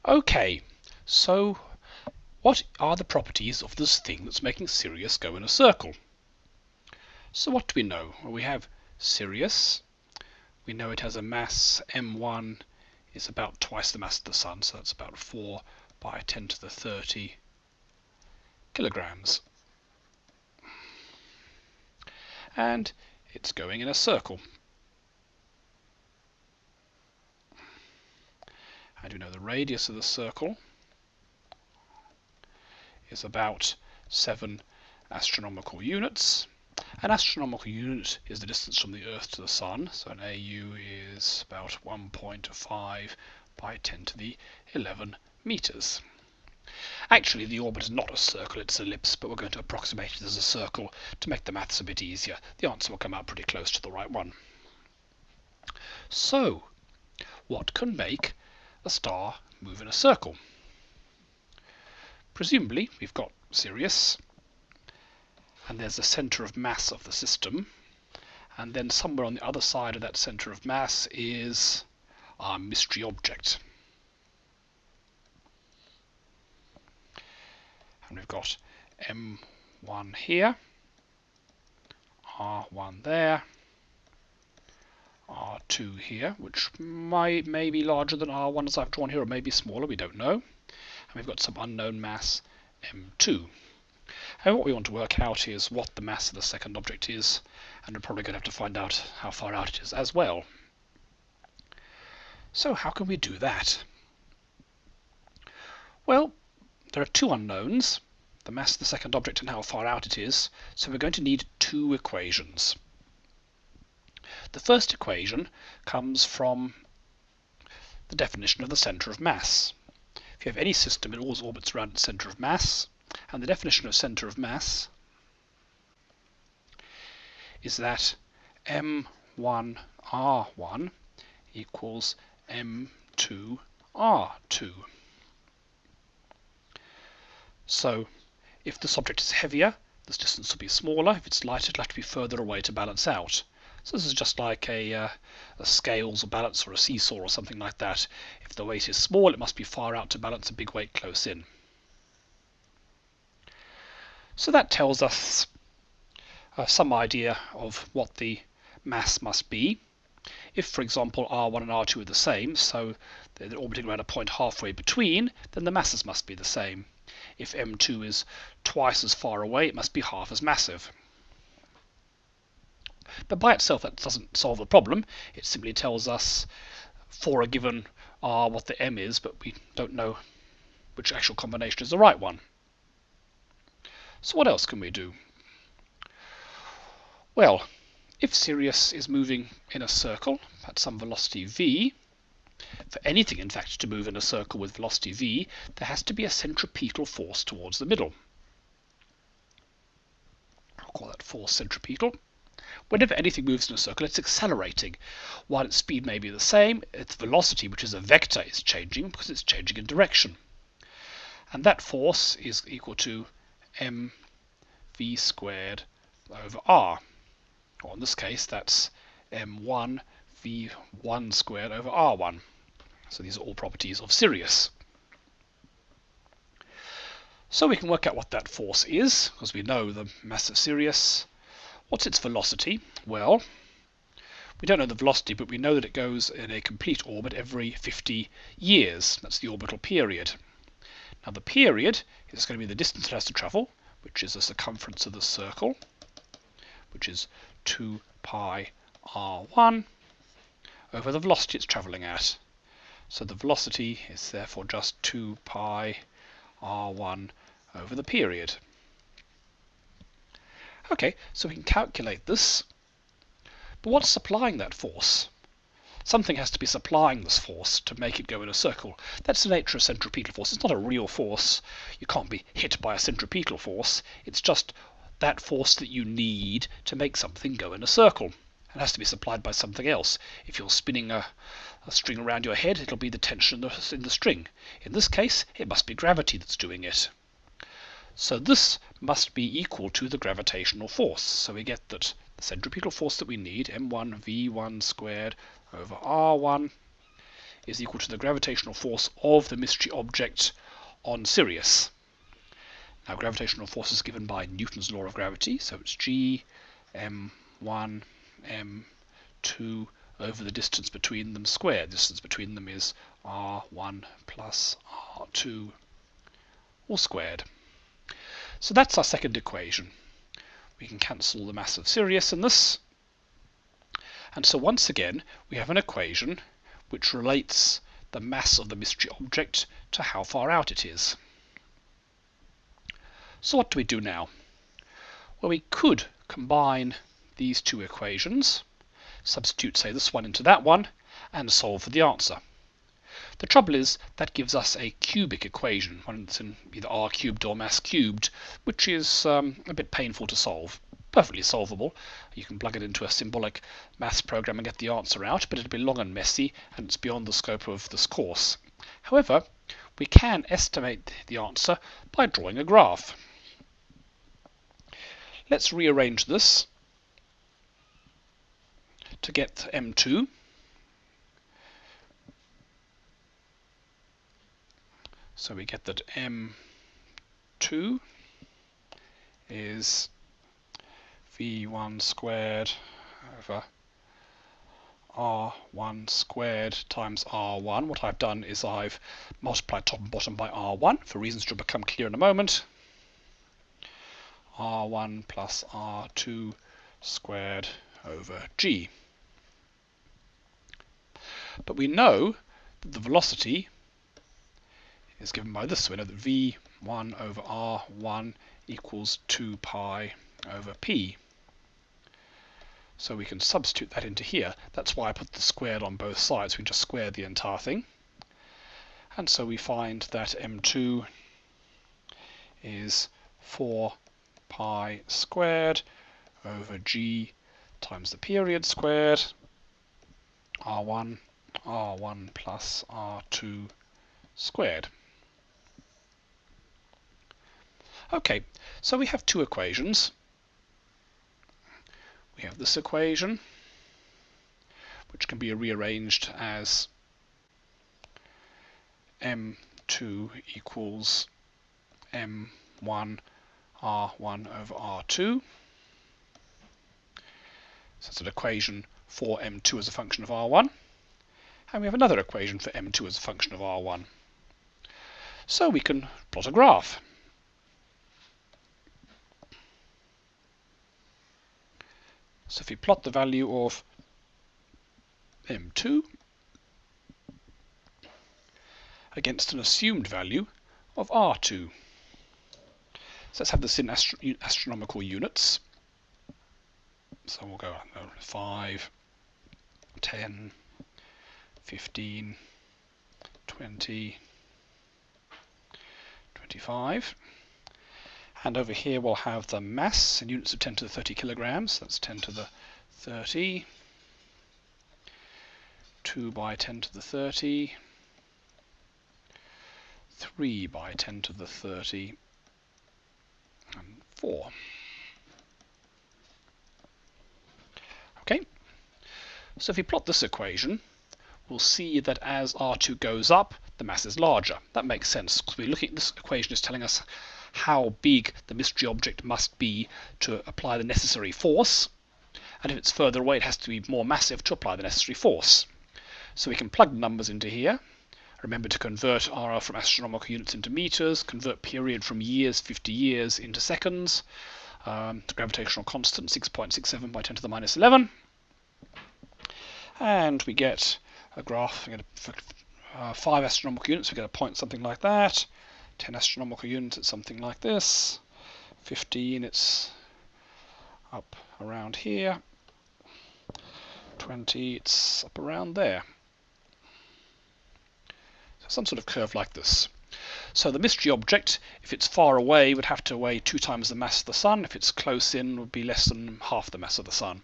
Okay, so what are the properties of this thing that's making Sirius go in a circle? So what do we know? Well, we have Sirius. We know it has a mass m1 is about twice the mass of the Sun, so that's about 4 by 10 to the 30 kilograms. And it's going in a circle. And we know the radius of the circle is about 7 astronomical units. An astronomical unit is the distance from the Earth to the Sun, so an AU is about 1.5 by 10 to the 11 meters. Actually, the orbit is not a circle, it's an ellipse, but we're going to approximate it as a circle to make the maths a bit easier. The answer will come out pretty close to the right one. So, what can make a star move in a circle? Presumably, we've got Sirius, and there's the centre of mass of the system, and then somewhere on the other side of that centre of mass is our mystery object. And we've got M1 here, R1 there, R2 here, which may be larger than R1 as I've drawn here, or maybe smaller, we don't know. And we've got some unknown mass M2. And what we want to work out is what the mass of the second object is, and we're probably going to have to find out how far out it is as well. So how can we do that? Well, there are two unknowns, the mass of the second object and how far out it is, so we're going to need two equations. The first equation comes from the definition of the centre of mass. If you have any system, it always orbits around its centre of mass, and the definition of centre of mass is that m1r1 equals m2r2. So if this object is heavier, this distance will be smaller. If it's lighter, it'll have to be further away to balance out. So this is just like a scales or balance or a seesaw or something like that. If the weight is small, it must be far out to balance a big weight close in. So that tells us some idea of what the mass must be. If, for example, R1 and R2 are the same, so they're orbiting around a point halfway between, then the masses must be the same. If M2 is twice as far away, it must be half as massive. But by itself, that doesn't solve the problem. It simply tells us for a given R what the M is, but we don't know which actual combination is the right one. So what else can we do? Well, if Sirius is moving in a circle at some velocity v, for anything in fact to move in a circle with velocity v, there has to be a centripetal force towards the middle. I'll call that force centripetal. Whenever anything moves in a circle, it's accelerating. While its speed may be the same, its velocity, which is a vector, is changing because it's changing in direction. And that force is equal to mv squared over r. Or in this case, that's m1 v1 squared over r1. So these are all properties of Sirius. So we can work out what that force is, because we know the mass of Sirius. What's its velocity? Well, we don't know the velocity, but we know that it goes in a complete orbit every 50 years. That's the orbital period. Now the period is going to be the distance it has to travel, which is the circumference of the circle, which is 2 pi r1 over the velocity it's travelling at. So the velocity is therefore just 2 pi r1 over the period. Okay, so we can calculate this. But what's supplying that force? Something has to be supplying this force to make it go in a circle. That's the nature of centripetal force. It's not a real force. You can't be hit by a centripetal force. It's just that force that you need to make something go in a circle. It has to be supplied by something else. If you're spinning a string around your head, it'll be the tension in the string. In this case, it must be gravity that's doing it. So this must be equal to the gravitational force. So we get that the centripetal force that we need, m1 v1 squared over r1, is equal to the gravitational force of the mystery object on Sirius. Now, gravitational force is given by Newton's law of gravity, so it's G m1 m2 over the distance between them squared. The distance between them is r1 plus r2 all squared. So that's our second equation. We can cancel the mass of Sirius in this. And so once again, we have an equation which relates the mass of the mystery object to how far out it is. So what do we do now? Well, we could combine these two equations, substitute, say, this one into that one, and solve for the answer. The trouble is that gives us a cubic equation, one that's in either r cubed or mass cubed, which is a bit painful to solve. Perfectly solvable. You can plug it into a symbolic maths program and get the answer out, but it'll be long and messy, and it's beyond the scope of this course. However, we can estimate the answer by drawing a graph. Let's rearrange this to get M2. So we get that M2 is V1 squared over R1 squared times R1. What I've done is I've multiplied top and bottom by R1 for reasons which will become clear in a moment. R1 plus R2 squared over G. But we know that the velocity is given by this. We know that V1 over R1 equals 2 pi over P. So we can substitute that into here. That's why I put the squared on both sides. We can just square the entire thing. And so we find that M2 is 4 pi squared over G times the period squared, R1 plus R2 squared. Okay, so we have two equations. We have this equation, which can be rearranged as M2 equals M1 R1 over R2. So it's an equation for M2 as a function of R1. And we have another equation for M2 as a function of R1. So we can plot a graph. So if we plot the value of M2 against an assumed value of R2. So let's have this in astronomical units. So we'll go 5, 10, 15, 20, 25. And over here we'll have the mass in units of 10 to the 30 kilograms. That's 10 to the 30, 2 by 10 to the 30, 3 by 10 to the 30, and 4. Okay, so if we plot this equation, we'll see that as R2 goes up, the mass is larger. That makes sense, because we're looking at this equation is telling us how big the mystery object must be to apply the necessary force, and if it's further away it has to be more massive to apply the necessary force. So we can plug the numbers into here. Remember to convert RR from astronomical units into meters, convert period from years, 50 years, into seconds. The gravitational constant, 6.67 by 10 to the minus 11. And we get a graph. We get for 5 astronomical units, we get a point something like that. 10 astronomical units, it's something like this. 15, it's up around here. 20, it's up around there. So some sort of curve like this. So the mystery object, if it's far away, would have to weigh 2 times the mass of the Sun. If it's close in, would be less than half the mass of the Sun.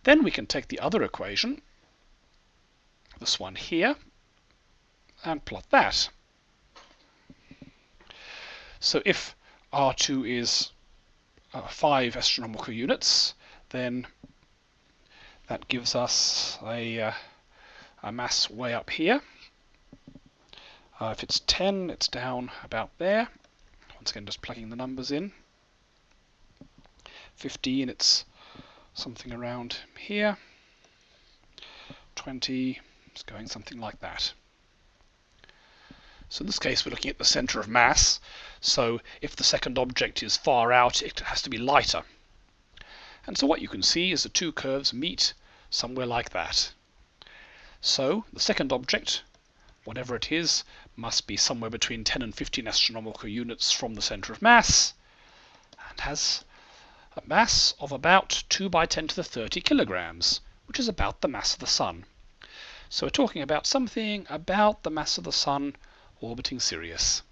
Then we can take the other equation, this one here, and plot that. So if R2 is 5 astronomical units, then that gives us a a mass way up here. If it's 10, it's down about there. Once again, just plugging the numbers in. 15, it's something around here. 20, it's going something like that. So in this case, we're looking at the center of mass. So if the second object is far out, it has to be lighter. And so what you can see is the two curves meet somewhere like that. So the second object, whatever it is, must be somewhere between 10 and 15 astronomical units from the center of mass, and has a mass of about 2 by 10 to the 30 kilograms, which is about the mass of the Sun. So we're talking about something about the mass of the Sun orbiting Sirius.